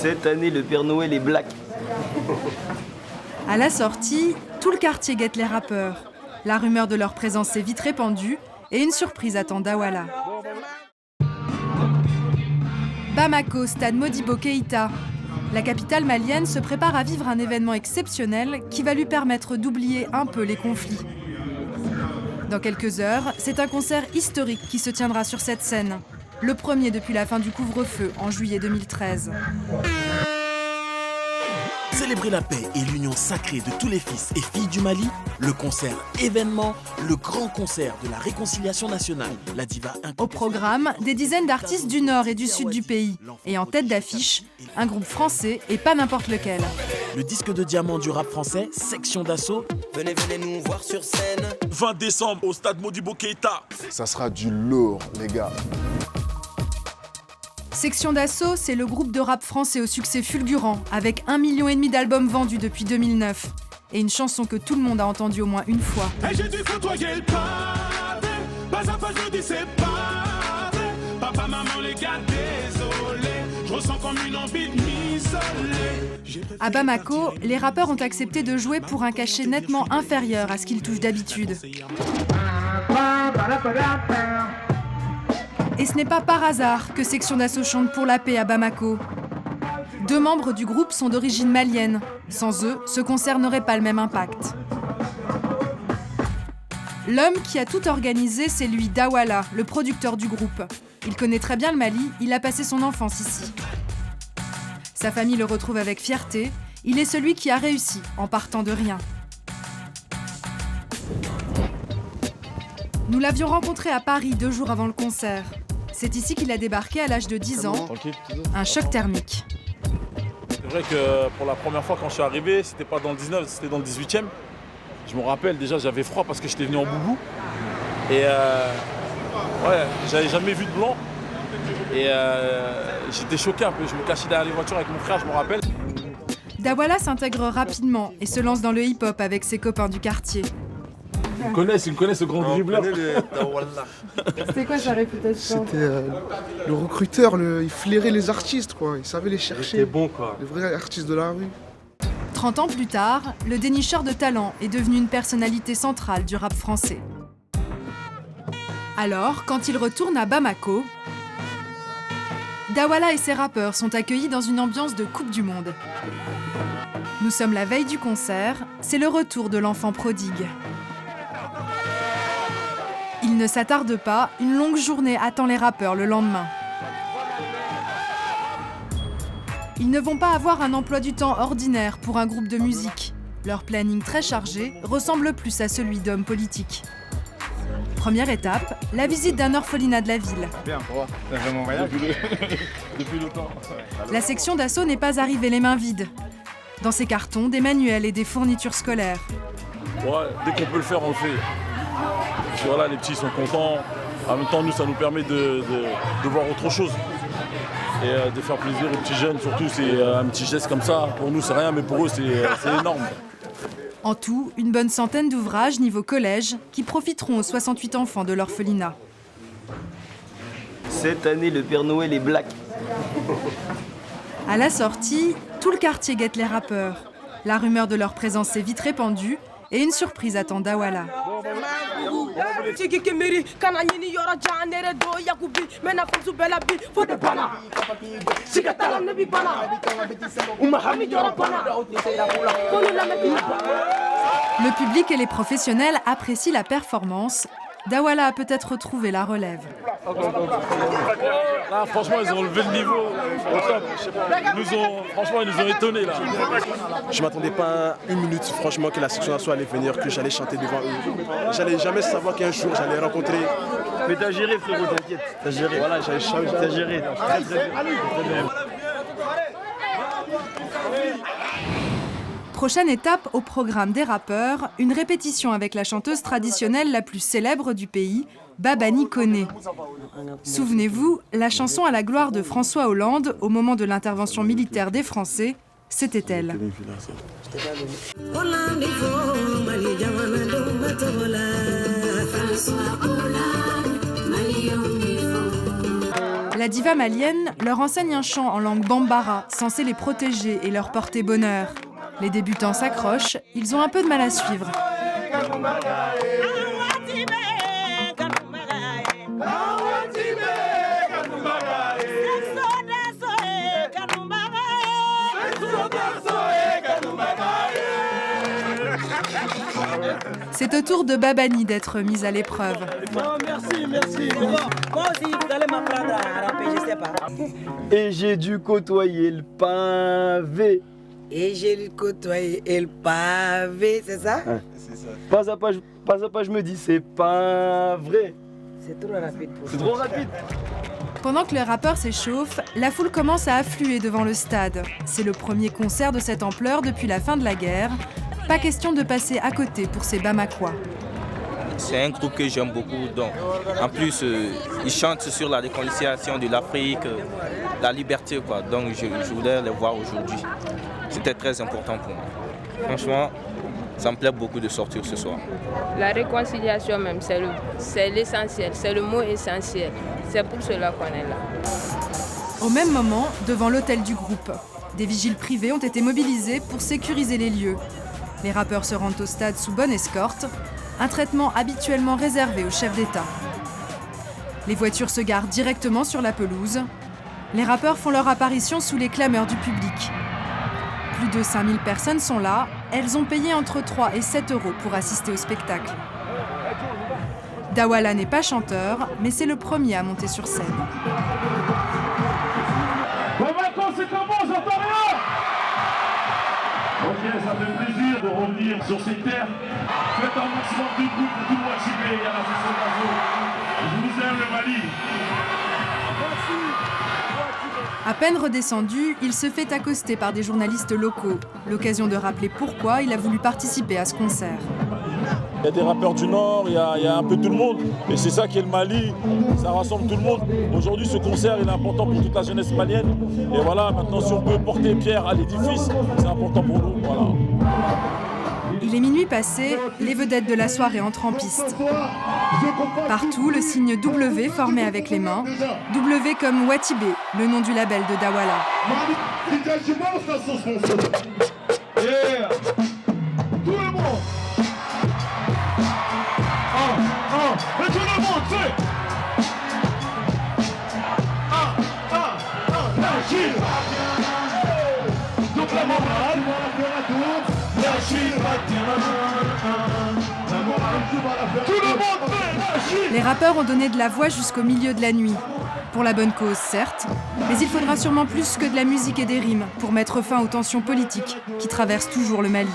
Cette année, le Père Noël est black. À la sortie, tout le quartier guette les rappeurs. La rumeur de leur présence est vite répandue et une surprise attend Dawala. Bamako, stade Modibo Keïta. La capitale malienne se prépare à vivre un événement exceptionnel qui va lui permettre d'oublier un peu les conflits. Dans quelques heures, c'est un concert historique qui se tiendra sur cette scène. Le premier depuis la fin du couvre-feu en juillet 2013. Célébrer la paix et l'union sacrée de tous les fils et filles du Mali, le concert événement, le grand concert de la réconciliation nationale, la diva Au programme, des dizaines d'artistes du nord et du sud du pays. Et en tête d'affiche, un groupe français et pas n'importe lequel. Le disque de diamant du rap français, Section d'Assaut. Venez nous voir sur scène. 20 décembre au stade Modibo Keïta. Ça sera du lourd, les gars. Section d'Assaut, c'est le groupe de rap français au succès fulgurant, avec 1,5 million d'albums vendus depuis 2009. Et une chanson que tout le monde a entendue au moins une fois. Et j'ai dû côtoyer le pavé, pas à pas je dis c'est pavé. Papa, maman, les gars, désolé, je ressens comme une envie de m'isoler. À Bamako, les rappeurs ont accepté de jouer pour un cachet nettement inférieur à ce qu'ils touchent d'habitude. Et ce n'est pas par hasard que Section d'Assaut chante pour la paix à Bamako. 2 membres du groupe sont d'origine malienne. Sans eux, ce concert n'aurait pas le même impact. L'homme qui a tout organisé, c'est lui, Dawala, le producteur du groupe. Il connaît très bien le Mali, il a passé son enfance ici. Sa famille le retrouve avec fierté. Il est celui qui a réussi en partant de rien. Nous l'avions rencontré à Paris 2 jours avant le concert. C'est ici qu'il a débarqué à l'âge de 10 ans. Un choc thermique. C'est vrai que pour la première fois quand je suis arrivé, c'était pas dans le 19, c'était dans le 18e. Je me rappelle déjà, j'avais froid parce que j'étais venu en boubou. Et ouais, j'avais jamais vu de blanc. Et j'étais choqué un peu. Je me cachais derrière les voitures avec mon frère, je me rappelle. Dawala s'intègre rapidement et se lance dans le hip-hop avec ses copains du quartier. Ils me connaissent ce grand dribbleur. C'était quoi sa réputation? C'était le recruteur, il flairait les artistes, quoi. Il savait les chercher. C'était bon, quoi. Les vrais artistes de la rue. 30 ans plus tard, le dénicheur de talent est devenu une personnalité centrale du rap français. Alors, quand il retourne à Bamako, Dawala et ses rappeurs sont accueillis dans une ambiance de Coupe du Monde. Nous sommes la veille du concert, c'est le retour de l'enfant prodigue. Il ne s'attarde pas, une longue journée attend les rappeurs le lendemain. Ils ne vont pas avoir un emploi du temps ordinaire pour un groupe de musique. Leur planning très chargé ressemble plus à celui d'hommes politiques. Première étape, la visite d'un orphelinat de la ville. Bien, t'as vraiment voyage Depuis longtemps. La section d'assaut n'est pas arrivée les mains vides. Dans ses cartons, des manuels et des fournitures scolaires. Ouais, dès qu'on peut le faire, on le fait. Parce que voilà, les petits sont contents. En même temps, nous, ça nous permet de voir autre chose. Et de faire plaisir aux petits jeunes, surtout, c'est un petit geste comme ça. Pour nous, c'est rien, mais pour eux, c'est énorme. En tout, une bonne centaine d'ouvrages niveau collège qui profiteront aux 68 enfants de l'orphelinat. Cette année, le Père Noël est black. À la sortie, tout le quartier guette les rappeurs. La rumeur de leur présence est vite répandue et une surprise attend Dawala. Le public et les professionnels apprécient la performance. Dawala a peut-être trouvé la relève. Là, franchement, ils ont levé le niveau au top. Franchement, ils nous ont étonnés là. Je ne m'attendais pas une minute, franchement, que la section d'assaut allait venir, que j'allais chanter devant eux. J'allais jamais savoir qu'un jour j'allais rencontrer. Mais t'as géré, frérot, t'inquiète. T'as géré. Voilà, t'as géré. Très bien. Prochaine étape au programme des rappeurs, une répétition avec la chanteuse traditionnelle la plus célèbre du pays, Babani Koné. Souvenez-vous, la chanson à la gloire de François Hollande au moment de l'intervention militaire des Français, c'était elle. la diva malienne leur enseigne un chant en langue bambara, censé les protéger et leur porter bonheur. Les débutants s'accrochent, ils ont un peu de mal à suivre. C'est au tour de Babani d'être mise à l'épreuve. Merci. Moi aussi, vous allez m'apprendre à rapper, je sais pas. Et j'ai dû côtoyer le pavé. Et j'ai dû côtoyer le pavé, c'est ça? C'est ça. Pas à pas, je me dis, c'est pas vrai. C'est trop rapide pour C'est trop rapide. Pendant que les rappeurs s'échauffent, la foule commence à affluer devant le stade. C'est le premier concert de cette ampleur depuis la fin de la guerre. Pas question de passer à côté pour ces Bamakois. C'est un groupe que j'aime beaucoup. Donc, en plus, ils chantent sur la réconciliation de l'Afrique, la liberté, quoi. Donc, je voulais les voir aujourd'hui. C'était très important pour moi. Franchement, ça me plaît beaucoup de sortir ce soir. La réconciliation même, c'est l'essentiel, c'est le mot essentiel. C'est pour cela qu'on est là. Au même moment, devant l'hôtel du groupe, des vigiles privés ont été mobilisés pour sécuriser les lieux. Les rappeurs se rendent au stade sous bonne escorte, un traitement habituellement réservé aux chefs d'État. Les voitures se garent directement sur la pelouse. Les rappeurs font leur apparition sous les clameurs du public. Plus de 5000 personnes sont là. Elles ont payé entre 3 et 7 euros pour assister au spectacle. Dawala n'est pas chanteur, mais c'est le premier à monter sur scène. Bamako, c'est comment, j'entends rien. Ok, ça fait plaisir de revenir sur ces terres. Faites un maximum de bruit pour tout le Wachibé et à la session d'Azo. Je vous aime le Mali. À peine redescendu, il se fait accoster par des journalistes locaux. L'occasion de rappeler pourquoi il a voulu participer à ce concert. Il y a des rappeurs du Nord, il y a un peu tout le monde. Et c'est ça qui est le Mali, ça rassemble tout le monde. Aujourd'hui, ce concert il est important pour toute la jeunesse malienne. Et voilà, maintenant, si on peut porter pierre à l'édifice, c'est important pour nous. Voilà. Il est minuit passé, les vedettes de la soirée entrent en piste. Partout, le signe W formé avec les mains. W comme Watibé, le nom du label de Dawala. Yeah. Tout le monde. Mais tout le monde, c'est. La Chine. Donc la morale. La Chine va tout le monde fait la Chine. Les rappeurs ont donné de la voix jusqu'au milieu de la nuit. Pour la bonne cause, certes, mais il faudra sûrement plus que de la musique et des rimes pour mettre fin aux tensions politiques qui traversent toujours le Mali.